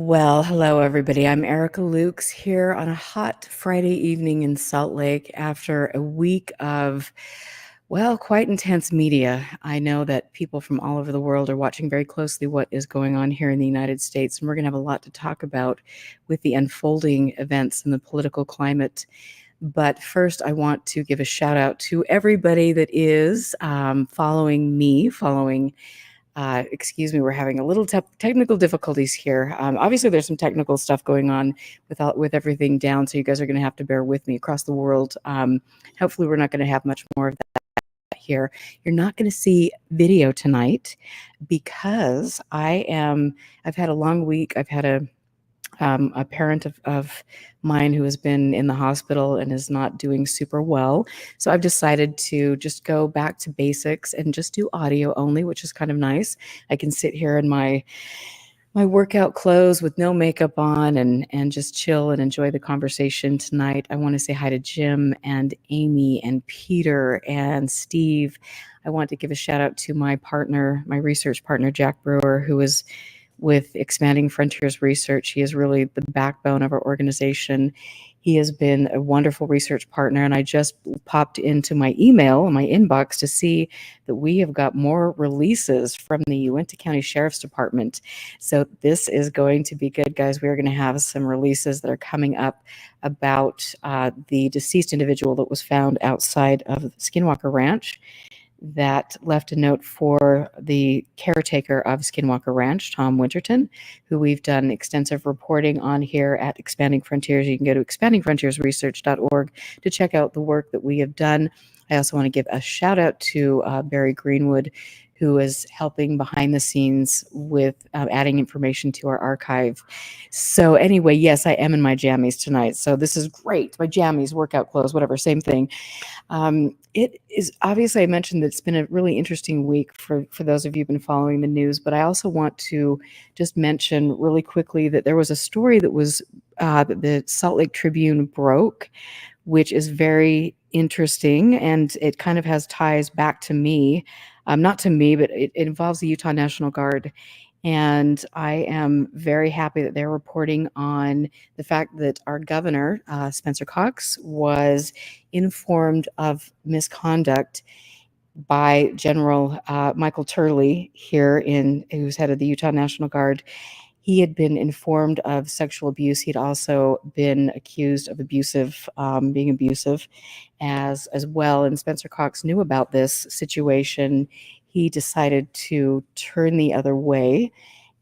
Well, hello, everybody. I'm Erica Lukes here on a hot Friday evening in Salt Lake after a week of, well, quite intense media. I know that people from all over the world are watching very closely what is going on here in the United States, and we're going to have a lot to talk about with the unfolding events in the political climate. But first, I want to give a shout out to everybody that is following excuse me, we're having a little technical difficulties here. Obviously, there's some technical stuff going on with everything down, so you guys are going to have to bear with me across the world. Hopefully, we're not going to have much more of that here. You're not going to see video tonight because I've had a long week. I've had a parent of mine who has been in the hospital and is not doing super well. So I've decided to just go back to basics and just do audio only, which is kind of nice. I can sit here in my workout clothes with no makeup on and just chill and enjoy the conversation tonight. I want to say hi to Jim and Amy and Peter and Steve. I want to give a shout out to my partner, my research partner, Jack Brewer, who is with Expanding Frontiers Research. He is really the backbone of our organization. He has been a wonderful research partner, and I just popped into my email, my inbox, to see that we have got more releases from the Uinta County Sheriff's Department. So this is going to be good, guys. We are going to have some releases that are coming up about the deceased individual that was found outside of Skinwalker Ranch, that left a note for the caretaker of Skinwalker Ranch, Tom Winterton, who we've done extensive reporting on here at Expanding Frontiers. You can go to expandingfrontiersresearch.org to check out the work that we have done. I also want to give a shout out to Barry Greenwood, who is helping behind the scenes with adding information to our archive. So anyway, yes, I am in my jammies tonight. So this is great. My jammies, workout clothes, whatever, same thing. It is obviously, I mentioned that it's been a really interesting week for those of you who've been following the news, but I also want to just mention really quickly that there was a story that was that the Salt Lake Tribune broke, which is very interesting, and it kind of has ties back to me. Not to me, but it involves the Utah National Guard. And I am very happy that they're reporting on the fact that our governor, Spencer Cox, was informed of misconduct by General Michael Turley here who's head of the Utah National Guard. He had been informed of sexual abuse. He'd also been accused of being abusive as well. And Spencer Cox knew about this situation. He decided to turn the other way,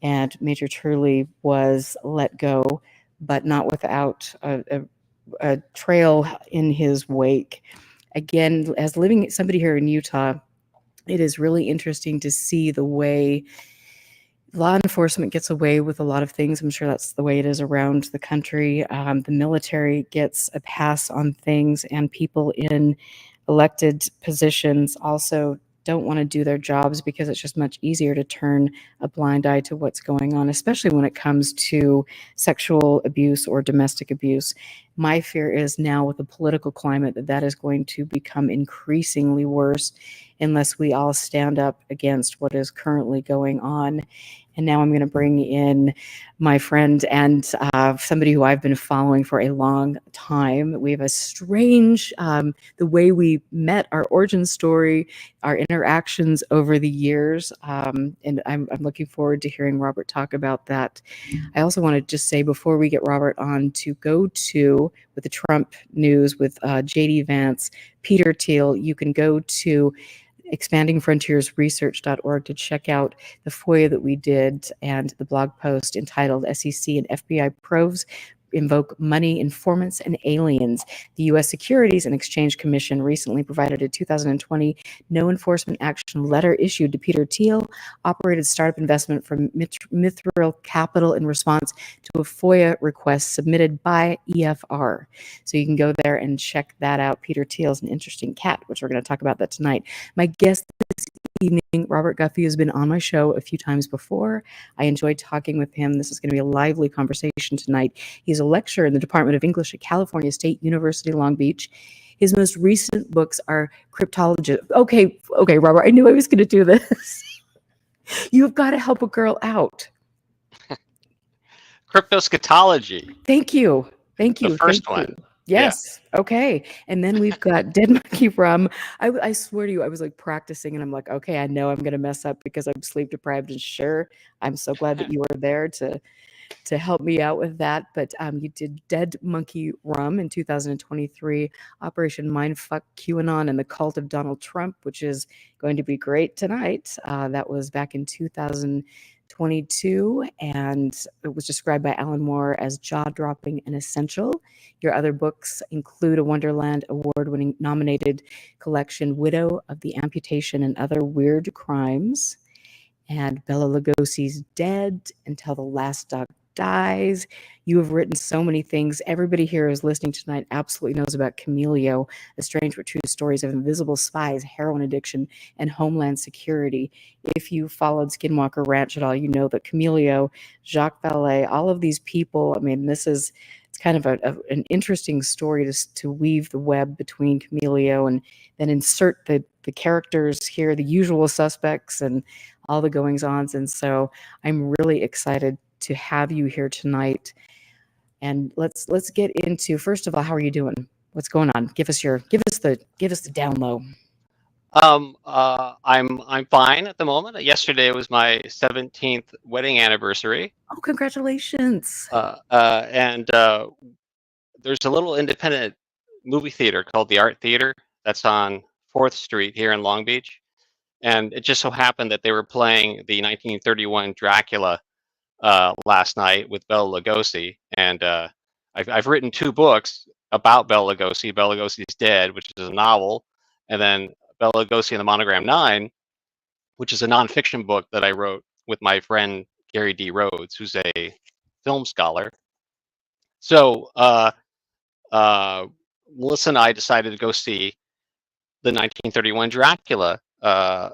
and Major Turley was let go, but not without a trail in his wake. Again, as somebody here in Utah, it is really interesting to see the way law enforcement gets away with a lot of things. I'm sure that's the way it is around the country. The military gets a pass on things, and people in elected positions also don't want to do their jobs because it's just much easier to turn a blind eye to what's going on, especially when it comes to sexual abuse or domestic abuse. My fear is now, with the political climate, that is going to become increasingly worse unless we all stand up against what is currently going on. And now I'm going to bring in my friend and somebody who I've been following for a long time. We have a strange, the way we met, our origin story, our interactions over the years. And I'm looking forward to hearing Robert talk about that. I also want to just say, before we get Robert on, to go to, with the Trump news with J.D. Vance, Peter Thiel, you can go to expandingfrontiersresearch.org to check out the FOIA that we did and the blog post entitled SEC and FBI Probes invoke money, informants, and aliens. The U.S. Securities and Exchange Commission recently provided a 2020 no enforcement action letter issued to Peter Thiel, operated startup investment from Mithril Capital in response to a FOIA request submitted by EFR. So you can go there and check that out. Peter Thiel is an interesting cat, which we're going to talk about that tonight. My guest this evening, Robert Guffey, has been on my show a few times before. I enjoyed talking with him. This is going to be a lively conversation tonight. He's a lecturer in the Department of English at California State University, Long Beach. His most recent books are Cryptology. Okay, Robert, I knew I was going to do this. You've got to help a girl out. Cryptoscatology. Thank you. The first one. Yes. Yeah. Okay. And then we've got Dead Monkey Rum. I swear to you, I was like practicing and I'm like, okay, I know I'm going to mess up because I'm sleep deprived. And sure, I'm so glad that you were there to help me out with that. But you did Dead Monkey Rum in 2023, Operation Mindfuck, QAnon, and the Cult of Donald Trump, which is going to be great tonight. That was back in 2022, and it was described by Alan Moore as jaw-dropping and essential. Your other books include a Wonderland Award-winning nominated collection, Widow of the Amputation and Other Weird Crimes, and Bela Lugosi's Dead Until the Last Dog Dies. You have written so many things. Everybody here who's listening tonight absolutely knows about Chameleo, The Strange but True Stories of Invisible Spies, Heroin Addiction, and Homeland Security. If you followed Skinwalker Ranch at all, you know that Chameleo, Jacques Vallée, all of these people, I mean, it's kind of an interesting story to weave the web between Chameleo and then insert the characters here, the usual suspects and all the goings-ons. And so I'm really excited to have you here tonight. And let's get into, first of all, how are you doing? What's going on? Give us the down low. I'm fine at the moment. Yesterday was my 17th wedding anniversary. Oh, congratulations. And there's a little independent movie theater called the Art Theater that's on 4th Street here in Long Beach. And it just so happened that they were playing the 1931 Dracula last night with Bela Lugosi. And I've written 2 books about Bela Lugosi. Bela Lugosi's Dead, which is a novel, and then Bela Lugosi and the Monogram 9, which is a nonfiction book that I wrote with my friend Gary D. Rhodes, who's a film scholar. So Melissa and I decided to go see the 1931 Dracula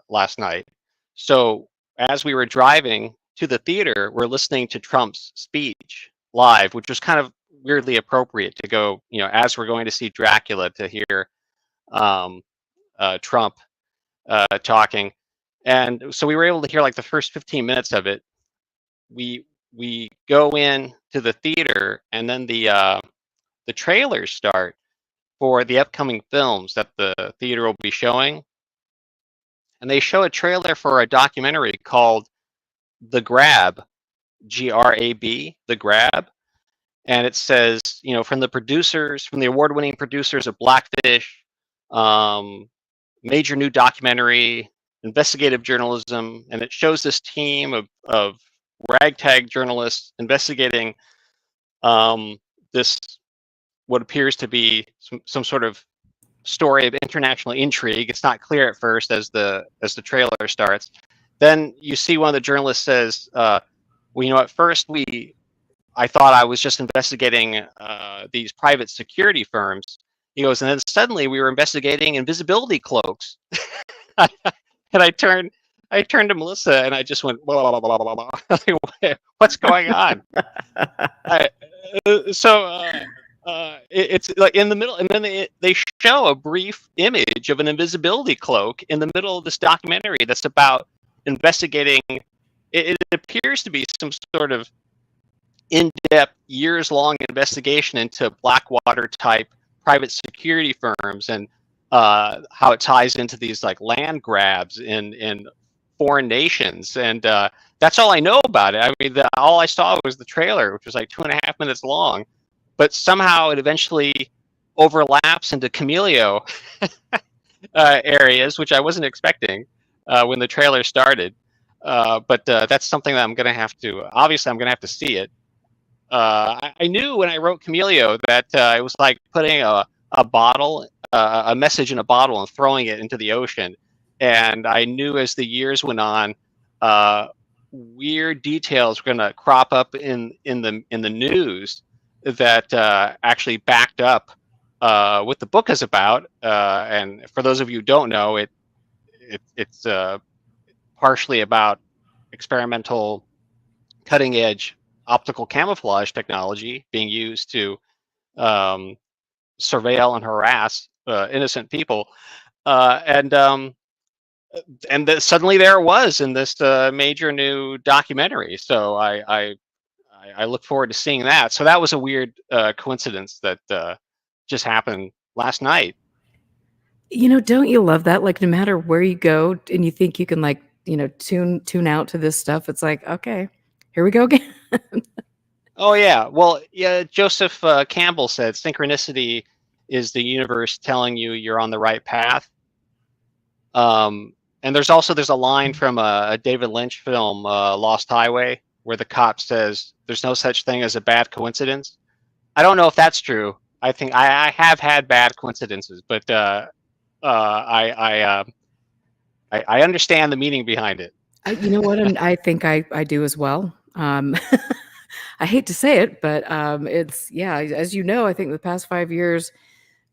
last night. So as we were driving to the theater, we're listening to Trump's speech live, which was kind of weirdly appropriate to go, as we're going to see Dracula, to hear Trump talking. And so we were able to hear like the first 15 minutes of it. We go in to the theater, and then the trailers start for the upcoming films that the theater will be showing. And they show a trailer for a documentary called The Grab, Grab, The Grab. And it says, from the award-winning producers of Blackfish, major new documentary, investigative journalism, and it shows this team of ragtag journalists investigating this, what appears to be some sort of story of international intrigue. It's not clear at first as the trailer starts. Then you see one of the journalists says, well, at first I thought I was just investigating these private security firms. He goes, and then suddenly we were investigating invisibility cloaks. And I turned to Melissa and I just went, blah, blah, blah, blah, blah. What's going on? It's like in the middle, and then they show a brief image of an invisibility cloak in the middle of this documentary that's about investigating. It appears to be some sort of in-depth, years-long investigation into Blackwater-type private security firms and how it ties into these like land grabs in foreign nations. And that's all I know about it. I mean, all I saw was the trailer, which was like 2.5 minutes long. But somehow it eventually overlaps into Chameleo areas, which I wasn't expecting when the trailer started. But that's something that I'm going to have to see it. I knew when I wrote Chameleo that it was like putting a bottle, a message in a bottle and throwing it into the ocean. And I knew as the years went on, weird details were going to crop up in the news that actually backed up what the book is about. And for those of you who don't know, it's partially about experimental cutting edge optical camouflage technology being used to um, surveil and harass innocent people. Uh, and um, suddenly there it was in this major new documentary. So I look forward to seeing that. So that was a weird coincidence that just happened last night. Don't you love that? Like, no matter where you go and you think you can, like, tune out to this stuff, it's like, okay, here we go again. Oh yeah, well yeah. Joseph Campbell said synchronicity is the universe telling you you're on the right path. And there's a line from a David Lynch film, Lost Highway, where the cop says, "There's no such thing as a bad coincidence." I don't know if that's true. I think I have had bad coincidences, but I understand the meaning behind it. You know what? And I think I do as well. I hate to say it, but it's, yeah, as you know, I think the past 5 years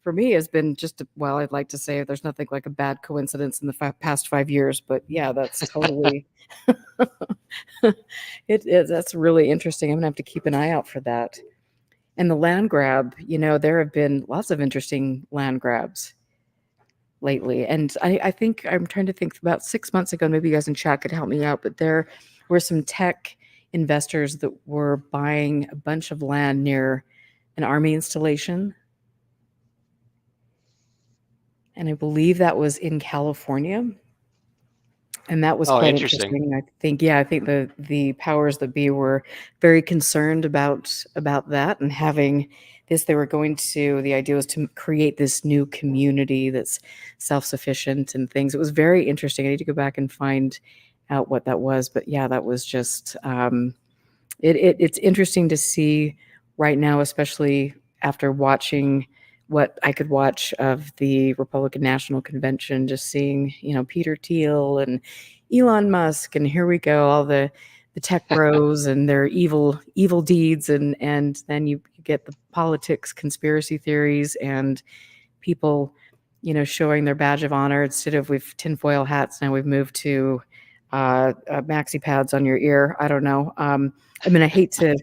for me has been just well, I'd like to say there's nothing like a bad coincidence in the past 5 years, but yeah, that's totally that's really interesting. I'm gonna have to keep an eye out for that. And the land grab, there have been lots of interesting land grabs lately. And I think I'm trying to think about 6 months ago, maybe you guys in chat could help me out, but there were some tech investors that were buying a bunch of land near an army installation. And I believe that was in California. And that was Oh, quite interesting. interesting. I think the powers that be were very concerned about that and having this. They were going to. The idea was to create this new community that's self-sufficient and things. It was very interesting. I need to go back and find out what that was, but yeah, that was just. It's interesting to see right now, especially after watching what I could watch of the Republican National Convention, just seeing, Peter Thiel and Elon Musk, and here we go, all the tech bros and their evil deeds, and then you get the politics, conspiracy theories, and people, showing their badge of honor. Instead of we've tinfoil hats, now we've moved to maxi pads on your ear. I don't know. I mean, I hate to,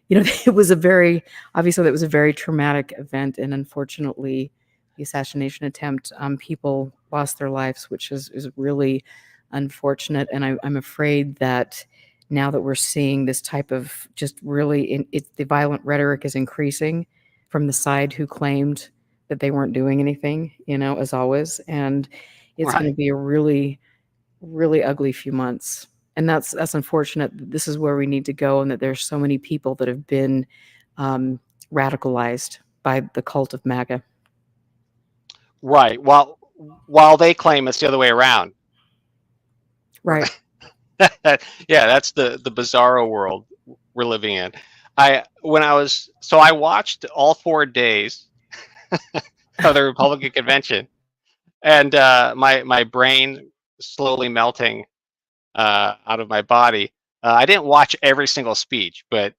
it was obviously that was a very traumatic event. And unfortunately, the assassination attempt, people lost their lives, which is really unfortunate. And I'm afraid that now that we're seeing this type of just really, the violent rhetoric is increasing from the side who claimed that they weren't doing anything, as always. And it's going Right. to be a really, really ugly few months. And that's unfortunate. This is where we need to go, and that there's so many people that have been radicalized by the cult of MAGA. Right. While they claim it's the other way around. Right. Yeah, that's the bizarro world we're living in. I watched all 4 days of the Republican convention, and my brain slowly melting out of my body. I didn't watch every single speech, but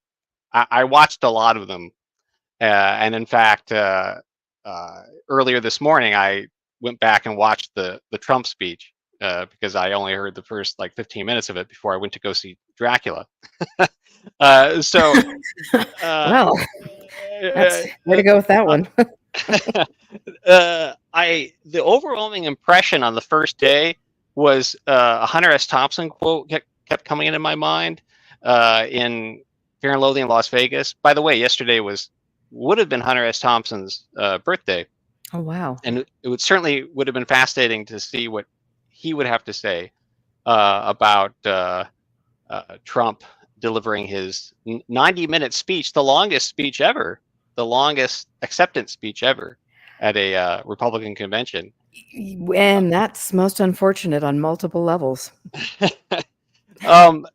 I watched a lot of them. And in fact, earlier this morning, I went back and watched the Trump speech because I only heard the first like 15 minutes of it before I went to go see Dracula. So, Well, that's way to go with that one. The overwhelming impression on the first day was a Hunter S. Thompson quote kept coming into my mind in Fear and Loathing in Las Vegas. By the way, yesterday would have been Hunter S. Thompson's birthday. Oh, wow. And it certainly would have been fascinating to see what he would have to say about Trump delivering his 90-minute speech, the longest speech ever, the longest acceptance speech ever at a Republican convention. And that's most unfortunate on multiple levels. um,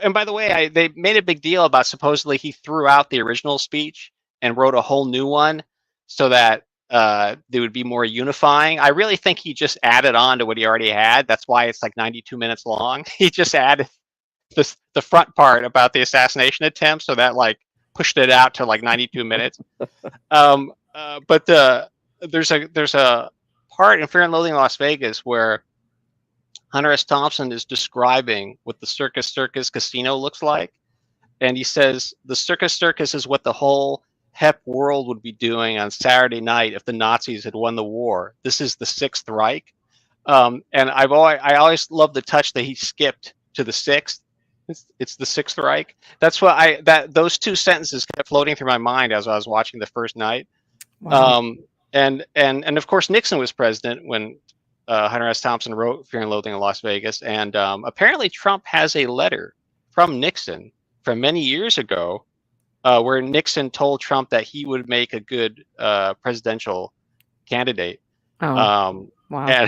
and by the way, they made a big deal about supposedly he threw out the original speech and wrote a whole new one so that they would be more unifying. I really think he just added on to what he already had. That's why it's like 92 minutes long. He just added the front part about the assassination attempt, so that like pushed it out to like 92 minutes. But there's a part in Fear and Loathing in Las Vegas where Hunter S. Thompson is describing what the Circus casino looks like. And he says, the Circus is what the whole HEP world would be doing on Saturday night if the Nazis had won the war. This is the Sixth Reich. And I always love the touch that he skipped to the Sixth. It's the Sixth Reich. That's what those two sentences kept floating through my mind as I was watching the first night. Wow. And of course Nixon was president when Hunter S. Thompson wrote Fear and Loathing in Las Vegas, and apparently Trump has a letter from Nixon from many years ago where Nixon told Trump that he would make a good presidential candidate. Oh, wow.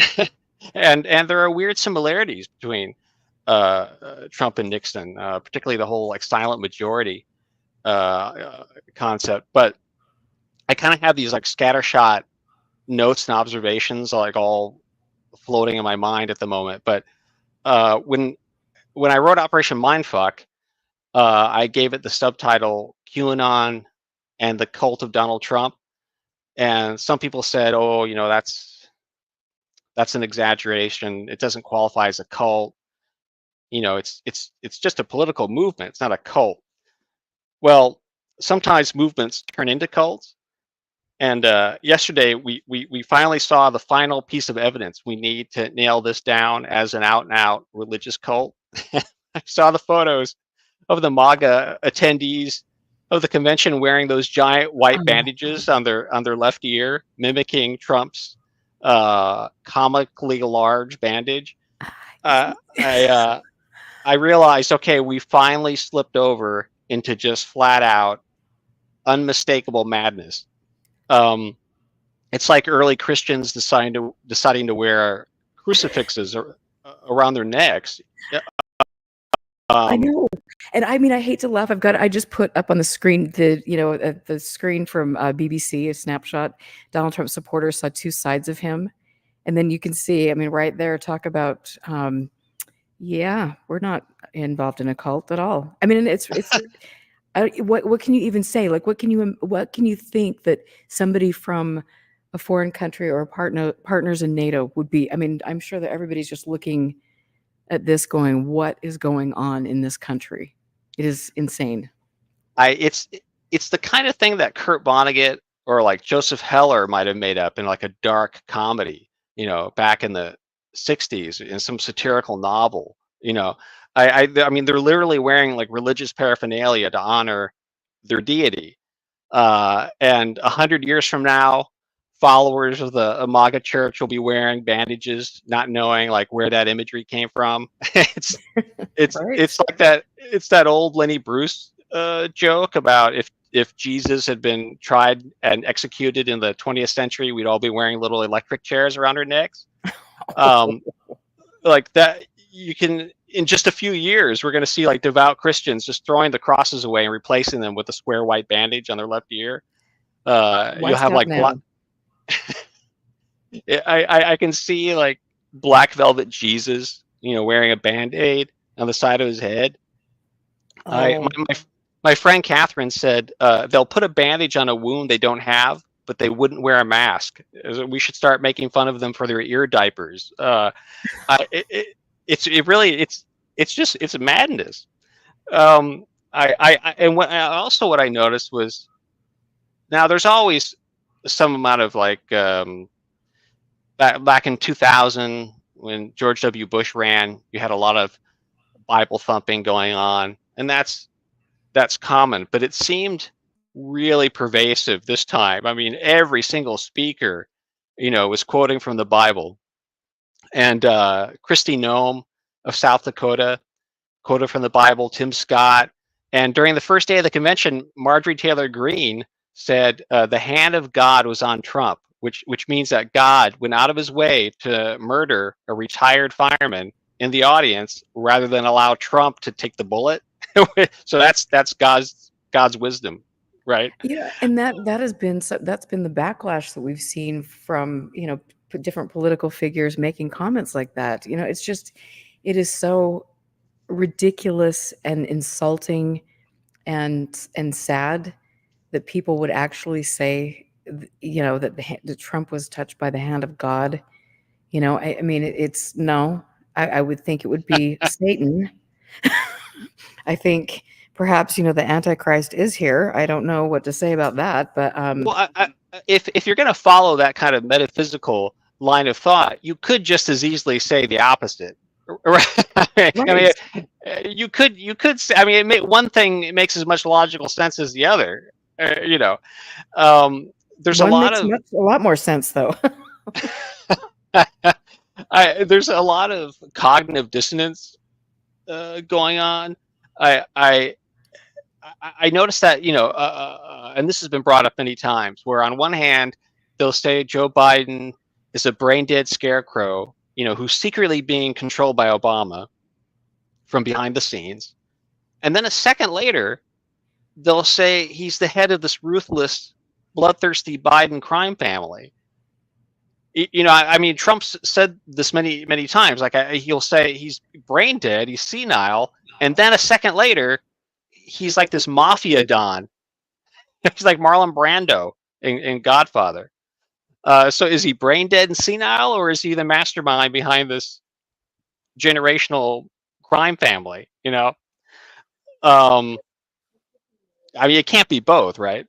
And there are weird similarities between Trump and Nixon, particularly the whole like silent majority concept. But I kind of have these like scattershot notes and observations like all floating in my mind at the moment. But when I wrote Operation Mindfuck, I gave it the subtitle QAnon and the Cult of Donald Trump. And some people said, oh, you know, that's an exaggeration. It doesn't qualify as a cult. You know, it's just a political movement. It's not a cult. Well, sometimes movements turn into cults. And yesterday, we finally saw the final piece of evidence we need to nail this down as an out-and-out religious cult. I saw the photos of the MAGA attendees of the convention wearing those giant white bandages on their left ear, mimicking Trump's comically large bandage. I realized, okay, we finally slipped over into just flat out, unmistakable madness. It's like early Christians deciding to wear crucifixes around their necks. I know. And I mean, I hate to laugh. I just put up on the screen the screen from BBC, a snapshot. Donald Trump supporters saw two sides of him. And then you can see, I mean, right there, talk about, yeah, we're not involved in a cult at all. I mean, it's what can you even say? Like, what can you think that somebody from a foreign country or partners in NATO would be? I mean, I'm sure that everybody's just looking at this going, what is going on in this country? It is insane. It's the kind of thing that Kurt Vonnegut or like Joseph Heller might have made up in like a dark comedy, you know, back in the 60s in some satirical novel, you know. I mean, they're literally wearing like religious paraphernalia to honor their deity. And 100 years from now, followers of the MAGA church will be wearing bandages, not knowing like where that imagery came from. it's Right. it's like that. It's that old Lenny Bruce joke about if Jesus had been tried and executed in the 20th century, we'd all be wearing little electric chairs around our necks. Like that, you can, in just a few years, we're going to see like devout Christians just throwing the crosses away and replacing them with a square white bandage on their left ear. You'll have like I can see like black velvet Jesus, you know, wearing a Band-Aid on the side of his head. My friend Catherine said they'll put a bandage on a wound they don't have, but they wouldn't wear a mask. We should start making fun of them for their ear diapers. It's madness. And what I noticed was, now there's always some amount of like back in 2000 when George W. Bush ran, you had a lot of Bible thumping going on, and that's common, but it seemed really pervasive this time. I mean, every single speaker, you know, was quoting from the Bible. And Kristi Noem of South Dakota quoted from the Bible, Tim Scott. And during the first day of the convention, Marjorie Taylor Greene said the hand of God was on Trump, which means that God went out of his way to murder a retired fireman in the audience rather than allow Trump to take the bullet. So that's God's wisdom, right? Yeah, and that has been that's been the backlash that we've seen from, different political figures making comments like that. It's just, it is so ridiculous and insulting and sad that people would actually say, that Trump was touched by the hand of God. I mean, it's no. I would think it would be Satan. I think perhaps, the Antichrist is here. I don't know what to say about that, but Well, if you're going to follow that kind of metaphysical line of thought, you could just as easily say the opposite, right? I right. mean, you could say, I mean, one thing it makes as much logical sense as the other. You know, there's a One lot makes of a lot more sense though. there's a lot of cognitive dissonance going on. I I I noticed that, and this has been brought up many times, where on one hand they'll say Joe Biden is a brain dead scarecrow, who's secretly being controlled by Obama from behind the scenes, and then a second later they'll say he's the head of this ruthless, bloodthirsty Biden crime family. I mean, Trump's said this many times. Like, he'll say he's brain dead, he's senile, and then a second later, he's like this mafia don. He's like Marlon Brando in Godfather. So is he brain dead and senile, or is he the mastermind behind this generational crime family? Um, I mean, it can't be both, right?